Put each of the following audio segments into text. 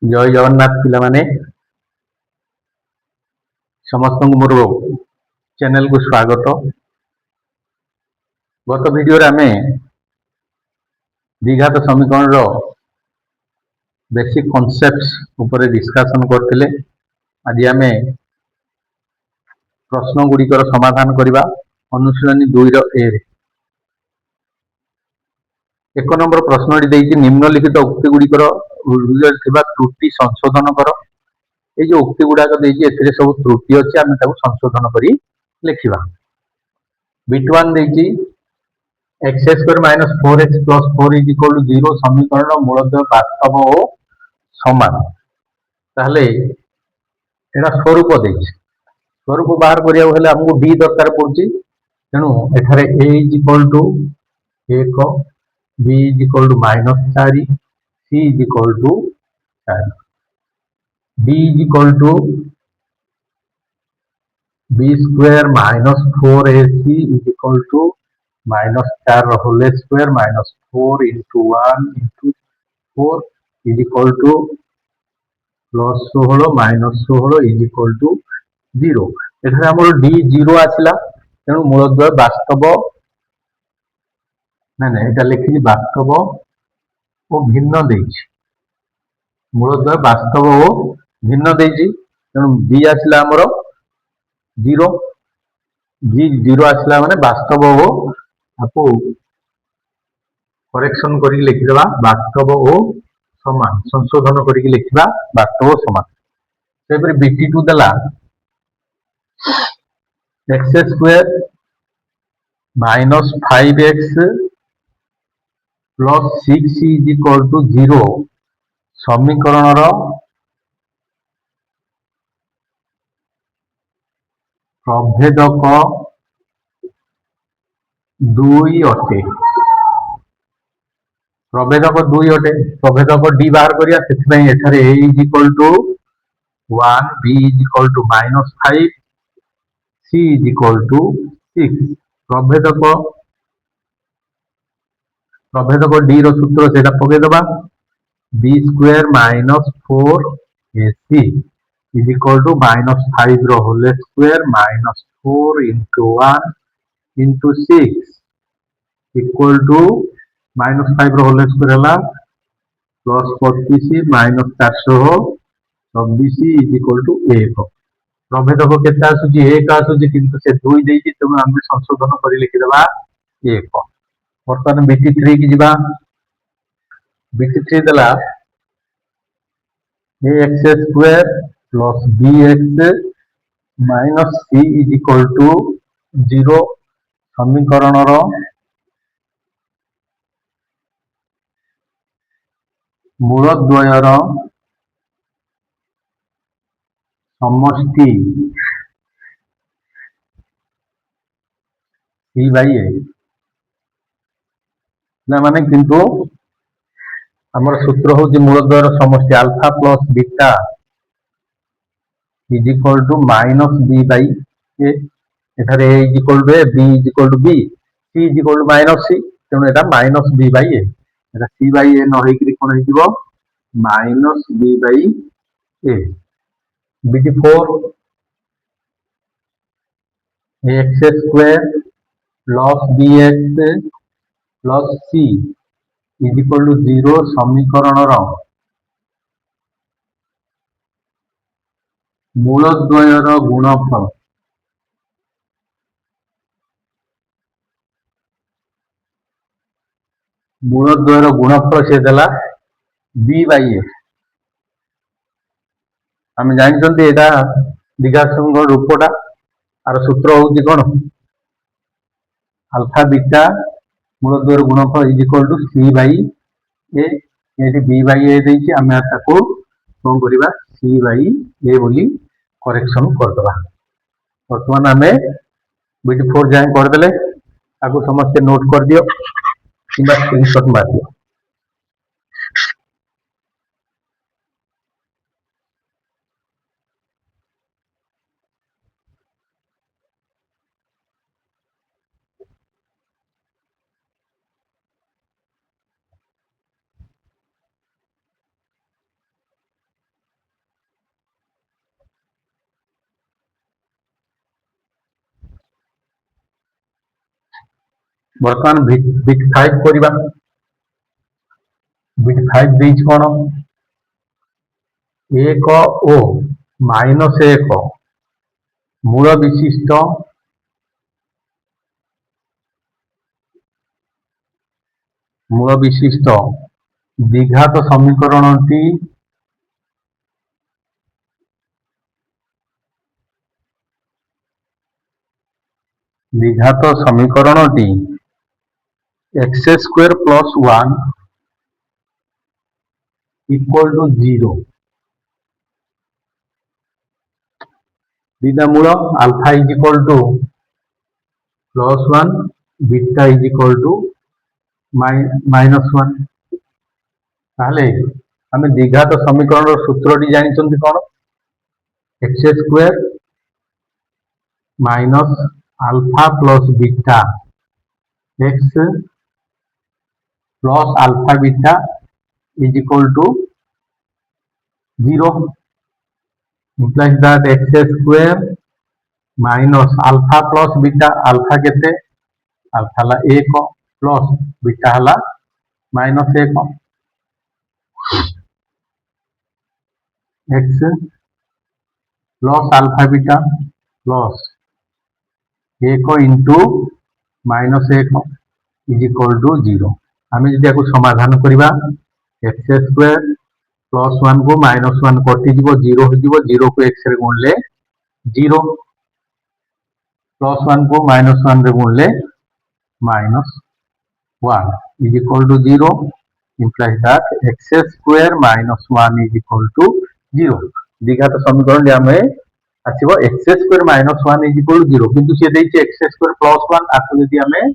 जय जगन्नाथ पिलामाने समस्त मोर चैनल को स्वागत। गत वीडियो रे आमे द्विघात समीकरण रो बेसिक कॉन्सेप्ट्स ऊपर डिस्कशन करथिले। आज आमे प्रश्न गुड़िकर समाधान करबा। अनुशीलनी 2 रो ए रे एक नंबर प्रश्न देइछि निम्नलिखित उक्ति गुड़िकर त्रुटि संशोधन कर। ये जो उक्ति गुड़ाक देइछि सब त्रुटि अच्छी आम संशोधन करी लिखिबा। बिट 1 देइछि x square minus 4x plus 4 is equal to 0 समीकरण मूलतः वास्तव और समान। ताहले एटा स्वरूप देइछि। स्वरूप बाहर करिया हेले हमको d दरकार पड़छि। तेणु एठारे a is equal to 1, b is equal to -4, c is equal to 4, d is equal to b square minus 4ac is equal to -4 whole square minus 4 into 1 into 4 is equal to plus 16 minus 16 is equal to 0। एठारे हमर d 0 आसिला। तेणु मूलद्वय वास्तव ना एटा लिखि वास्तव ओ भिन्न देइछि। मूलद्वय वास्तव ओ भिन्न देइछि। तेणु b आसिला हमर 0, जी 0 आसला माने वास्तव हो आपको करेक्शन करी लिखिदेबा वास्तव हो समान संशोधन करी लिखिबा वास्तव समान। सेपरि BT2 दला x square minus 5x plus 6 is equal to 0 समीकरण रो प्रभेदक 2 अटे। प्रभेदक 2 अटे। प्रभेदक d बाहर करिया सेति एठारे a is equal to 1, b is equal to -5, c is equal to 6। प्रभेदक d रो सूत्र सेटा पके दबा b square minus 4ac is equal to -5 रो whole square minus 4 into 1 into 6 equal to -5 रो होल स्क्वायर हला plus 25 minus 426 is equal to 1। प्रभेदक केते आसुची 1 आसुची किंतु से 2 देइची। तेणु हम संशोधन करी लिखि देबा 1। वर्तमान BT3 की जिबा। BT3 दला ax square plus bx minus c is equal to 0 समीकरण रो मूलद्वयर समष्टि c बाई a ना माने किंतु हमर सूत्र होची मूलद्वयर समष्टि alpha plus beta is equal to minus b by a। एठारे a is equal to a, b is equal to b, c is equal to minus c। तेणु एटा माइनस b बाई a। एटा c बाई a न होइकरी कोन हिजिबो minus b by a। BT4 x square plus bx plus c is equal to 0 समीकरण रो मूलद्वयर गुणफल से देला b बाई a। हम जानछन्ती एटा द्विघात समीकरण रूपटा आर सूत्र होची कोन अल्फा बीटा मूलद्वयर गुणफल is equal to c by a। एटी b बाई a देइछि हम ताको कोन करिबा c बाई a बोली करेक्शन कर दबा। वर्तमान हमें BT4 जाय कर देले ताको समस्त नोट कर दियो किबा स्क्रीनशॉट मार दियो। बर्तमान बिट 5 करबा बिट 5 देइछ कोन 1 ओ माइनस 1 मूल विशिष्ट द्विघात समीकरणटी x square plus 1 equal to 0 दीटा मूल alpha is equal to plus 1 beta is equal to minus 1 ताहले आम द्विघात समीकरण सूत्रटी जानी कौन x square minus alpha plus beta x plus alpha beta is equal to 0 implies that x square minus alpha plus beta alpha केते alpha La 1 plus beta La minus 1 x plus alpha beta plus 1 into minus 1 is equal to 0 आमे जदि याको समाधान करिबा x square plus 1 को minus 1 कटि जीवो 0 हो जीवो 0 को x रे गुणले 0 प्लस 1 को माइनस 1 रे गुणले minus 1 is equal to 0 implies that x square minus 1 is equal to 0 द्विघात समीकरण आमे आसीबो x square minus 1 is equal to 0 किंतु से देछि x square plus 1 आको यदि आमे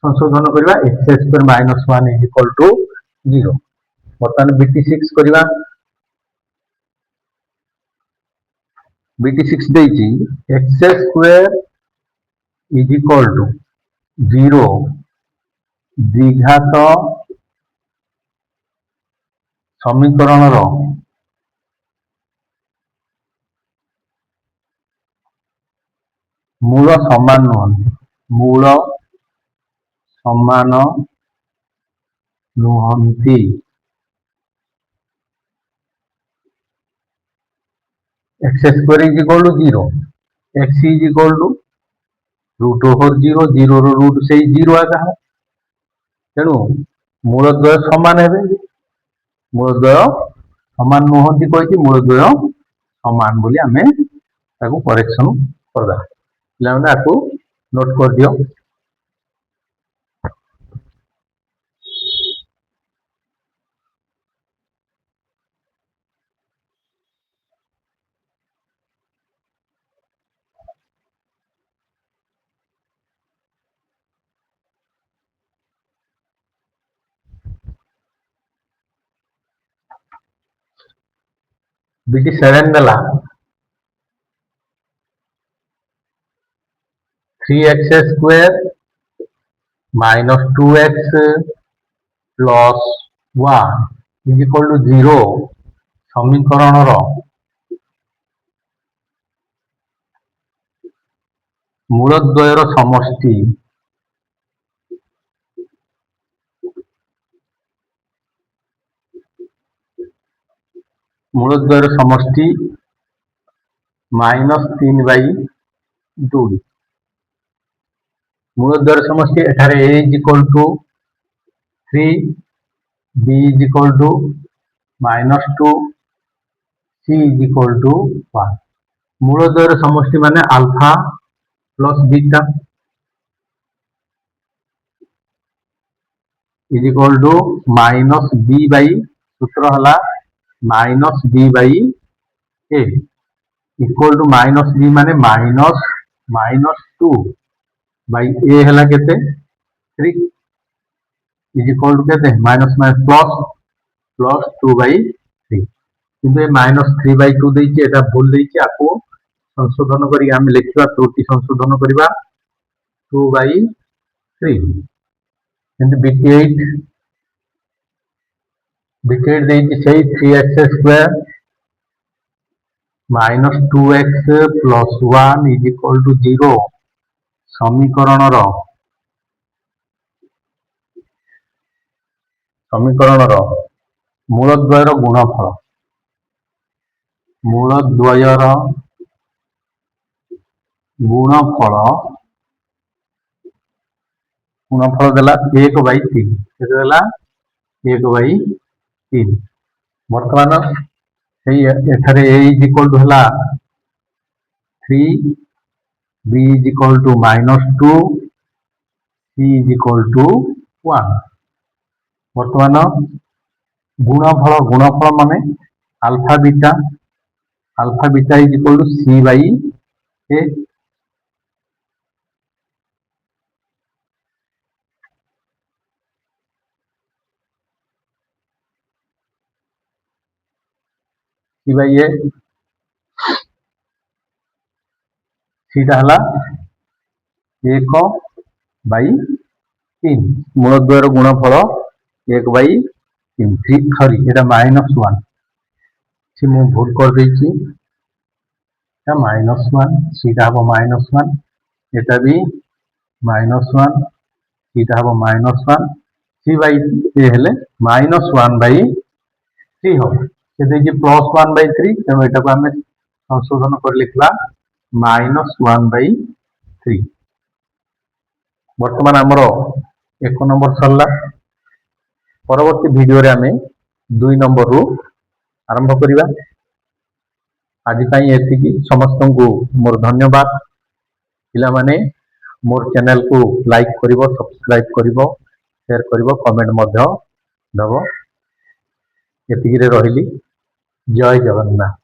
संशोधन करिबा x square minus 1 is equal to 0 बर्तमान BT6 करिबा BT6 देछि x square is equal to 0 द्विघात समीकरण रो मूल समान नुहंती x square is equal to 0 x is equal to root over 0 0 row root से 0 आगा तेणु मूलद्वय समान हेबे मूलद्वय समान नुहंती कहि मूलद्वय समान बोली आमे ताको करेक्शन करबा लाउना आको नोट कर दियो BT7 देला 3x square minus 2x plus 1 is equal to 0 समीकरण रो मूलद्वयर समष्टि माइनस 3/2 मूलद्वयर समष्टि एठारे a is equal to 3 b is equal to minus 2 c is equal to 1 मूलद्वयर समष्टि माने alpha plus beta is equal to minus b by सूत्र हला minus b by a equal to minus b माने minus 2 by a हला केते 3 is equal to केते minus plus 2 by 3 किंतु ए माइनस 3 बाई 2 देछि एटा भूल देछि आको संशोधन करी हम लिखिबा त्रुटि संशोधन करिबा 2 बाई 3 किंतु BT8 देछि सेही 3x square minus 2x plus 1 is equal to 0 समीकरणर मूलद्वयर गुणफल गुणफल देला 1/3 केते देला 1/3 वर्तमान एठारे a इज इक्वल टू हला 3 b is equal to -2 c is equal to 1 वर्तमान गुणफल माने alpha beta is equal to c by a सीटा हला 1/3 मूलद्वयर गुणफल 1/3 सॉरी एटा -1 सी मु भूल कर देछि -1 सीटा हबो -1 एटा भी -1 सीटा हबो -1 सी बाई ए हेले -1/3 हो से देखि +1/3 तेणु एटा को हमें संशोधन कर लिखला -1/3 वर्तमान आमर 1 नंबर सरला परवर्ती वीडियो रे हमें 2 नंबर रु आरंभ करिबा आज पई एतिकी समस्त को मोर धन्यवाद पिला माने मोर चैनल को लाइक करिवो सब्सक्राइब करिवो शेयर करिवो कमेंट मध्य दबो एतिकी रे रहिली जय जगन्नाथ।